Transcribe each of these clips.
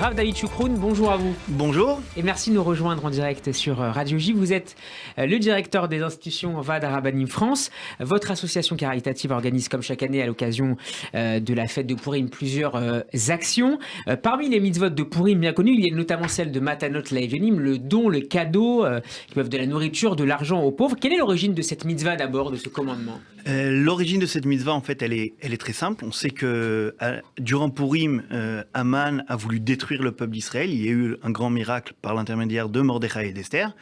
Rav David Choukroun, bonjour à vous. Bonjour. Et merci de nous rejoindre en direct sur Radio J. Vous êtes le directeur des institutions Vaad HaRabbanim France. Votre association caritative organise comme chaque année à l'occasion de la fête de Pourim plusieurs actions. Parmi les mitzvot de Pourim bien connues, il y a notamment celle de Matanot Le'Evonim, le don, le cadeau, qui peuvent de la nourriture, de l'argent aux pauvres. Quelle est l'origine de cette mitzvah d'abord, de ce commandement ? L'origine de cette mitzvah, en fait, elle est très simple. On sait que durant Pourim, Haman a voulu détruire le peuple d'Israël. Il y a eu un grand miracle par l'intermédiaire de Mordechai et d'Esther.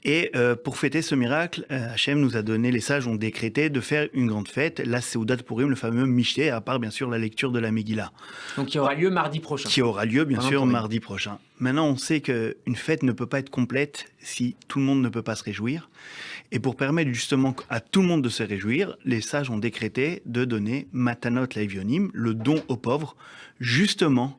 Et pour fêter ce miracle, Hachem nous a donné, les sages ont décrété de faire une grande fête, la Seudat de Pourim, le fameux Mishté, à part bien sûr la lecture de la Megillah. Donc qui aura lieu mardi prochain. Qui aura lieu bien sûr mardi prochain. Maintenant, on sait qu'une fête ne peut pas être complète si tout le monde ne peut pas se réjouir. Et pour permettre justement à tout le monde de se réjouir, les sages ont décrété de donner Matanot Le'Evionim, le don aux pauvres, justement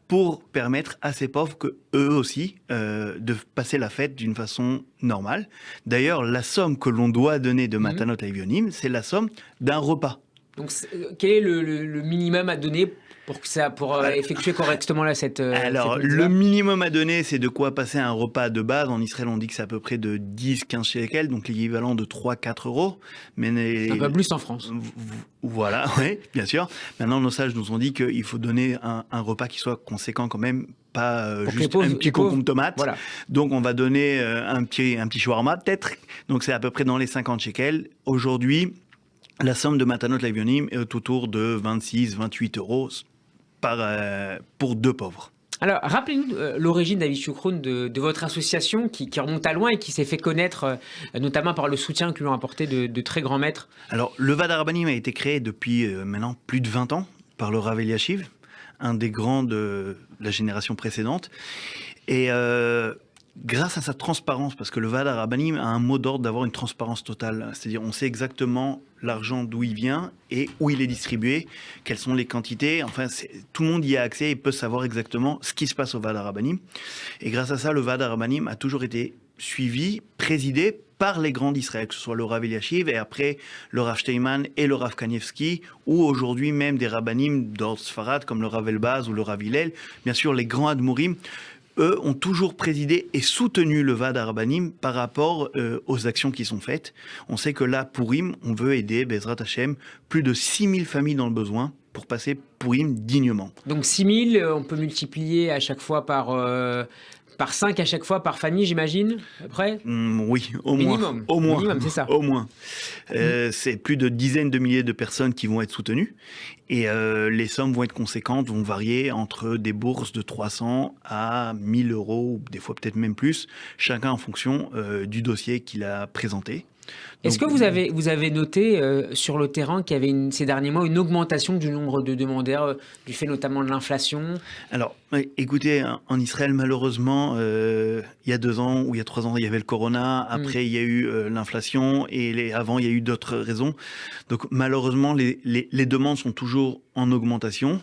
pour permettre à ces pauvres que eux aussi de passer la fête d'une façon normale. D'ailleurs, la somme que l'on doit donner de Matanot Le'Evionim, c'est la somme d'un repas. Donc, quel est le minimum à donner pour effectuer correctement cette Alors, le minimum à donner, c'est de quoi passer un repas de base. En Israël, on dit que c'est à peu près de 10-15 shekels, donc l'équivalent de 3-4 euros. Mais un peu plus en France. Voilà, oui, bien sûr. Maintenant, nos sages nous ont dit qu'il faut donner un repas qui soit conséquent quand même, pas juste pauvres, un petit concombre tomate. Voilà. Donc, on va donner un petit shawarma, peut-être. Donc, c'est à peu près dans les 50 shekels. Aujourd'hui, la somme de Matanot Le'Evionim est autour de 26-28 euros pour deux pauvres. Alors, rappelez-nous l'origine, David Choukroun, de votre association qui remonte à loin et qui s'est fait connaître notamment par le soutien que lui ont apporté de très grands maîtres. Alors, le Vaad HaRabbanim a été créé depuis maintenant plus de 20 ans par le Rav Eliashiv, un des grands de la génération précédente. Et grâce à sa transparence, parce que le Vaad HaRabbanim a un mot d'ordre d'avoir une transparence totale. C'est-à-dire, on sait exactement l'argent d'où il vient et où il est distribué, quelles sont les quantités. Enfin, tout le monde y a accès et peut savoir exactement ce qui se passe au Vaad HaRabbanim. Et grâce à ça, le Vaad HaRabbanim a toujours été suivi, présidé par les grands d'Israël, que ce soit le Rav Eliashiv et après le Rav Steinman et le Rav Kanievski, ou aujourd'hui même des rabbanim d'ordre Sfarad comme le Rav Elbaz ou le Rav Hillel. Bien sûr, les grands Admourim, eux ont toujours présidé et soutenu le Vaad HaRabbanim par rapport aux actions qui sont faites. On sait que là, Pourim, on veut aider, Bezrat Hashem, plus de 6000 familles dans le besoin pour passer Pourim dignement. Donc 6000, on peut multiplier à chaque fois par 5 à chaque fois par famille, j'imagine, après oui, au minimum. Au moins. Minimum, c'est ça. Au moins. C'est plus de dizaines de milliers de personnes qui vont être soutenues. Et les sommes vont être conséquentes, vont varier entre des bourses de 300 à 1000 euros, ou des fois peut-être même plus, chacun en fonction du dossier qu'il a présenté. Est-ce que vous avez noté sur le terrain qu'il y avait ces derniers mois une augmentation du nombre de demandeurs, du fait notamment de l'inflation ? Alors, écoutez, en Israël, malheureusement, il y a 2 ans ou il y a 3 ans, il y avait le corona. Après, il y a eu l'inflation et avant, il y a eu d'autres raisons. Donc, malheureusement, les demandes sont toujours en augmentation.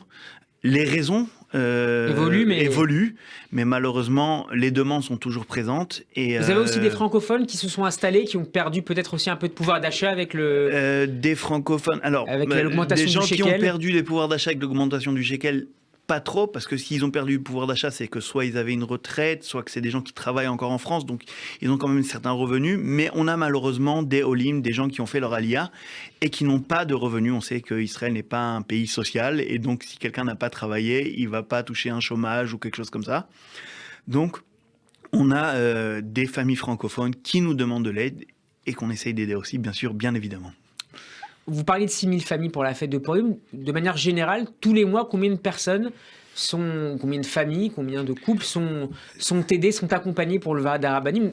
Les raisons évoluent, mais malheureusement, les demandes sont toujours présentes. Et, vous avez aussi des francophones qui se sont installés, qui ont perdu peut-être aussi un peu de pouvoir d'achat avec des francophones, alors, avec l'augmentation du shekel. Des gens qui ont perdu les pouvoirs d'achat avec l'augmentation du shekel, pas trop, parce que s'ils ont perdu le pouvoir d'achat, c'est que soit ils avaient une retraite, soit que c'est des gens qui travaillent encore en France, donc ils ont quand même certains revenus, mais on a malheureusement des olim, des gens qui ont fait leur aliyah et qui n'ont pas de revenus. On sait qu'Israël n'est pas un pays social, et donc si quelqu'un n'a pas travaillé, il ne va pas toucher un chômage ou quelque chose comme ça. Donc, on a des familles francophones qui nous demandent de l'aide et qu'on essaye d'aider aussi, bien sûr, bien évidemment. Vous parliez de 6000 familles pour la fête de Pourim. De manière générale, tous les mois, combien de familles, combien de couples sont aidés, sont accompagnés pour le Vaad HaRabbanim ?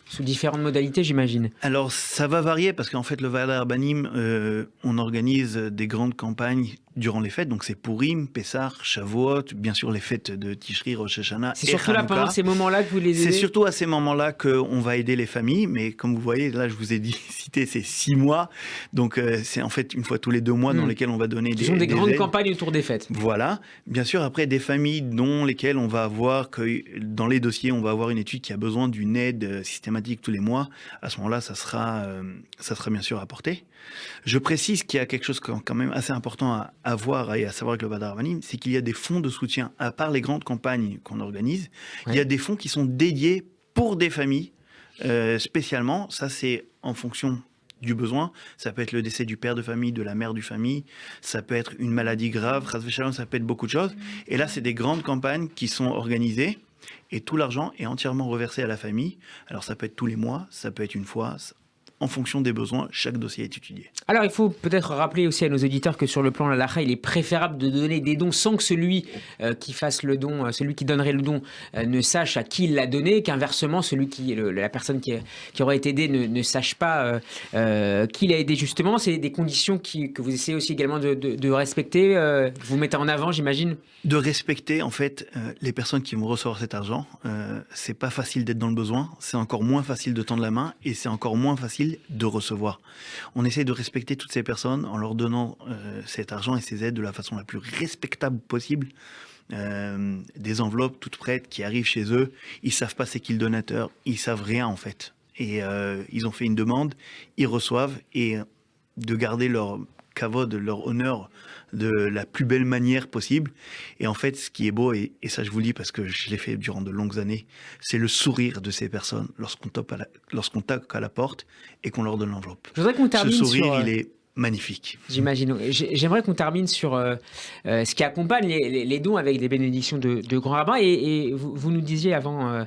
Sous différentes modalités, j'imagine. Alors, ça va varier parce qu'en fait, le Vaad HaRabbanim, on organise des grandes campagnes durant les fêtes. Donc, c'est Pourim, Pessah, Shavuot, bien sûr les fêtes de Tishri, Rosh Hashanah et Hanouka. C'est surtout là, pendant ces moments-là que vous les aidez ? C'est surtout à ces moments-là qu'on va aider les familles. Mais comme vous voyez, là, je vous ai cité, c'est 6 mois. Donc, c'est en fait une fois tous les 2 mois dans lesquels on va donner des aides. Ce sont des grandes campagnes autour des fêtes. Voilà. Bien sûr, après, des familles dont lesquelles on va avoir, que dans les dossiers, on va avoir une étude qui a besoin d'une aide systématique systématique tous les mois, à ce moment-là, ça sera bien sûr apporté. Je précise qu'il y a quelque chose quand même assez important à voir et à savoir avec le Vada Rabbanim, c'est qu'il y a des fonds de soutien, à part les grandes campagnes qu'on organise, il y a des fonds qui sont dédiés pour des familles, spécialement. Ça, c'est en fonction du besoin. Ça peut être le décès du père de famille, de la mère de famille, ça peut être une maladie grave, ça peut être beaucoup de choses. Et là, c'est des grandes campagnes qui sont organisées et tout l'argent est entièrement reversé à la famille. Alors ça peut être tous les mois, ça peut être une fois, en fonction des besoins, chaque dossier est étudié. Alors, il faut peut-être rappeler aussi à nos auditeurs que sur le plan de la halakha, il est préférable de donner des dons sans que celui qui fasse le don, celui qui donnerait le don, ne sache à qui il l'a donné, qu'inversement, la personne qui aurait été aidée ne sache pas qui l'a aidé justement. C'est des conditions que vous essayez aussi également de respecter. Vous mettez en avant, j'imagine. De respecter, en fait, les personnes qui vont recevoir cet argent. C'est pas facile d'être dans le besoin, c'est encore moins facile de tendre la main et c'est encore moins facile de recevoir. On essaie de respecter toutes ces personnes en leur donnant cet argent et ces aides de la façon la plus respectable possible. Des enveloppes toutes prêtes qui arrivent chez eux, ils savent pas c'est qui le donateur, ils savent rien en fait. Et ils ont fait une demande, ils reçoivent et de garder leur kavod, leur honneur de la plus belle manière possible. Et en fait, ce qui est beau, et ça je vous le dis parce que je l'ai fait durant de longues années, c'est le sourire de ces personnes lorsqu'on toque à la porte et qu'on leur donne l'enveloppe. Je voudrais qu'on termine ce sourire, sur... il est magnifique. J'imagine. J'aimerais qu'on termine sur ce qui accompagne les dons avec des bénédictions de grands rabbins. Et vous nous disiez avant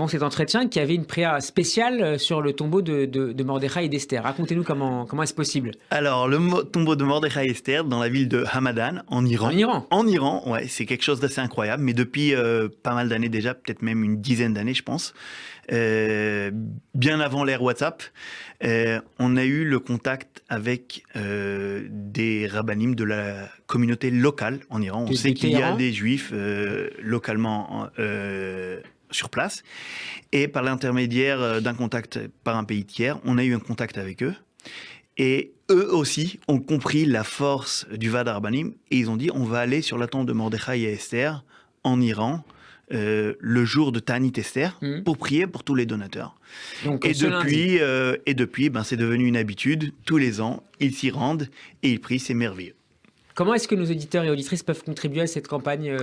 cet entretien qu'il y avait une prière spéciale sur le tombeau de Mordechai et d'Esther. Racontez-nous comment est-ce possible. Alors, le tombeau de Mordechai et Esther dans la ville de Hamadan, en Iran. En Iran, ouais, c'est quelque chose d'assez incroyable. Mais depuis pas mal d'années déjà, peut-être même une dizaine d'années, je pense. Bien avant l'ère WhatsApp, on a eu le contact avec des rabbinim de la communauté locale en Iran. On sait qu'il y a des juifs localement sur place. Et par l'intermédiaire d'un contact par un pays tiers, on a eu un contact avec eux. Et eux aussi ont compris la force du Vada Rabbanim et ils ont dit on va aller sur la tombe de Mordechai et Esther en Iran le jour de Ta'anit Esther pour prier pour tous les donateurs. Donc, et depuis, c'est devenu une habitude. Tous les ans, ils s'y rendent et ils prient, c'est merveilleux. Comment est-ce que nos auditeurs et auditrices peuvent contribuer à cette campagne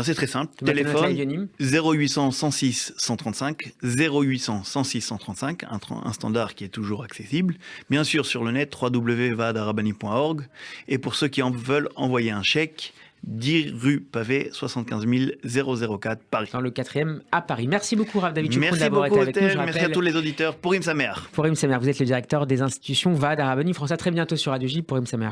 c'est très simple. Téléphone 0800 106 135, 0800 106 135, un standard qui est toujours accessible. Bien sûr, sur le net, www.vadarabani.org. Et pour ceux qui en veulent envoyer un chèque, 10 rue Pavé, 75 004, Paris. Dans le 4e à Paris. Merci beaucoup, Rav David Choukroun, Merci d'avoir beaucoup, été avec nous. Merci à tous les auditeurs. Pourim Samer. Pourim Samer, vous êtes le directeur des institutions Vada Rabbanim France. À très bientôt sur Radio J. Pourim Samer.